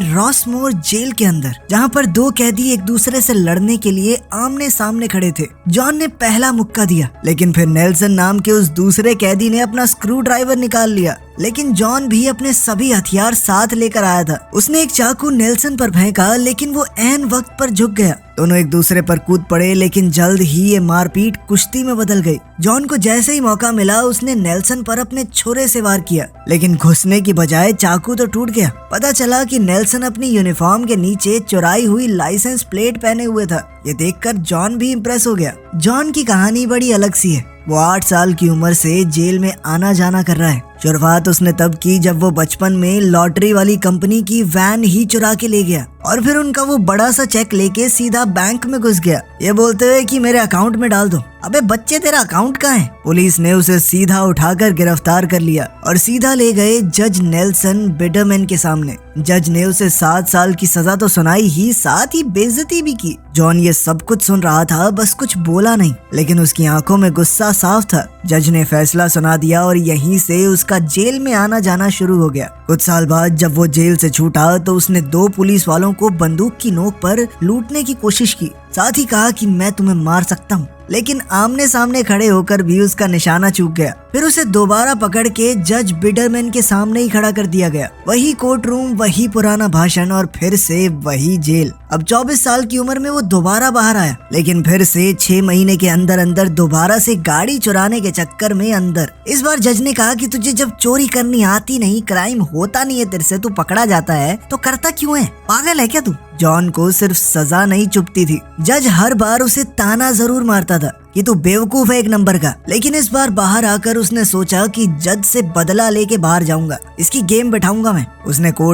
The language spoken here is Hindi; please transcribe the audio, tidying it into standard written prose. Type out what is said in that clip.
रॉसमोर जेल के अंदर, जहाँ पर दो कैदी एक दूसरे से लड़ने के लिए आमने सामने खड़े थे। जॉन ने पहला मुक्का दिया, लेकिन फिर नेल्सन नाम के उस दूसरे कैदी ने अपना स्क्रू ड्राइवर निकाल लिया। लेकिन जॉन भी अपने सभी हथियार साथ लेकर आया था। उसने एक चाकू नेल्सन पर फेंका, लेकिन वो ऐन वक्त पर झुक गया। दोनों एक दूसरे पर कूद पड़े, लेकिन जल्द ही ये मारपीट कुश्ती में बदल गई। जॉन को जैसे ही मौका मिला, उसने नेल्सन पर अपने छुरे से वार किया, लेकिन घुसने की बजाय चाकू तो टूट गया। पता चला कि नेल्सन अपनी यूनिफॉर्म के नीचे चुराई हुई लाइसेंस प्लेट पहने हुए था। ये देखकर जॉन भी इम्प्रेस हो गया। जॉन की कहानी बड़ी अलग सी है। वो 8 साल की उम्र से जेल में आना जाना कर रहा है। शुरुआत उसने तब की जब वो बचपन में लॉटरी वाली कंपनी की वैन ही चुरा के ले गया और फिर उनका वो बड़ा सा चेक लेके सीधा बैंक में घुस गया, ये बोलते हुए कि मेरे अकाउंट में डाल दो। अबे बच्चे, तेरा अकाउंट कहाँ है? पुलिस ने उसे सीधा उठाकर गिरफ्तार कर लिया और सीधा ले गए जज नेल्सन बिडरमैन के सामने। जज ने उसे 7 साल की सजा तो सुनाई ही, साथ ही बेइज्जती भी की। जॉन ये सब कुछ सुन रहा था, बस कुछ बोला नहीं, लेकिन उसकी आंखों में गुस्सा साफ था। जज ने फैसला सुना दिया और यहीं से उसका जेल में आना जाना शुरू हो गया। कुछ साल बाद जब वो जेल से छूटा तो उसने 2 पुलिस वालों को बंदूक की नोक पर लूटने की कोशिश की। साथ ही कहा कि मैं तुम्हें मार सकता हूँ, लेकिन आमने सामने खड़े होकर भी उसका निशाना चूक गया। फिर उसे दोबारा पकड़ के जज बिडरमैन के सामने ही खड़ा कर दिया गया। वही कोर्ट रूम, वही पुराना भाषण और फिर से वही जेल। अब 24 साल की उम्र में वो दोबारा बाहर आया, लेकिन फिर से 6 महीने के अंदर अंदर दोबारा से गाड़ी चुराने के चक्कर में अंदर। इस बार जज ने कहा कि तुझे जब चोरी करनी आती नहीं, क्राइम होता नहीं है तेरे से, तू पकड़ा जाता है तो करता क्यों है? पागल है क्या तू? जॉन को सिर्फ सजा नहीं चुभती थी, जज हर बार उसे ताना जरूर मारता था कि तू बेवकूफ है एक नंबर का। लेकिन इस बार बाहर आकर उसने सोचा कि जज से बदला लेके बाहर जाऊंगा, इसकी गेम बैठाऊंगा मैं। उसने कोर्ट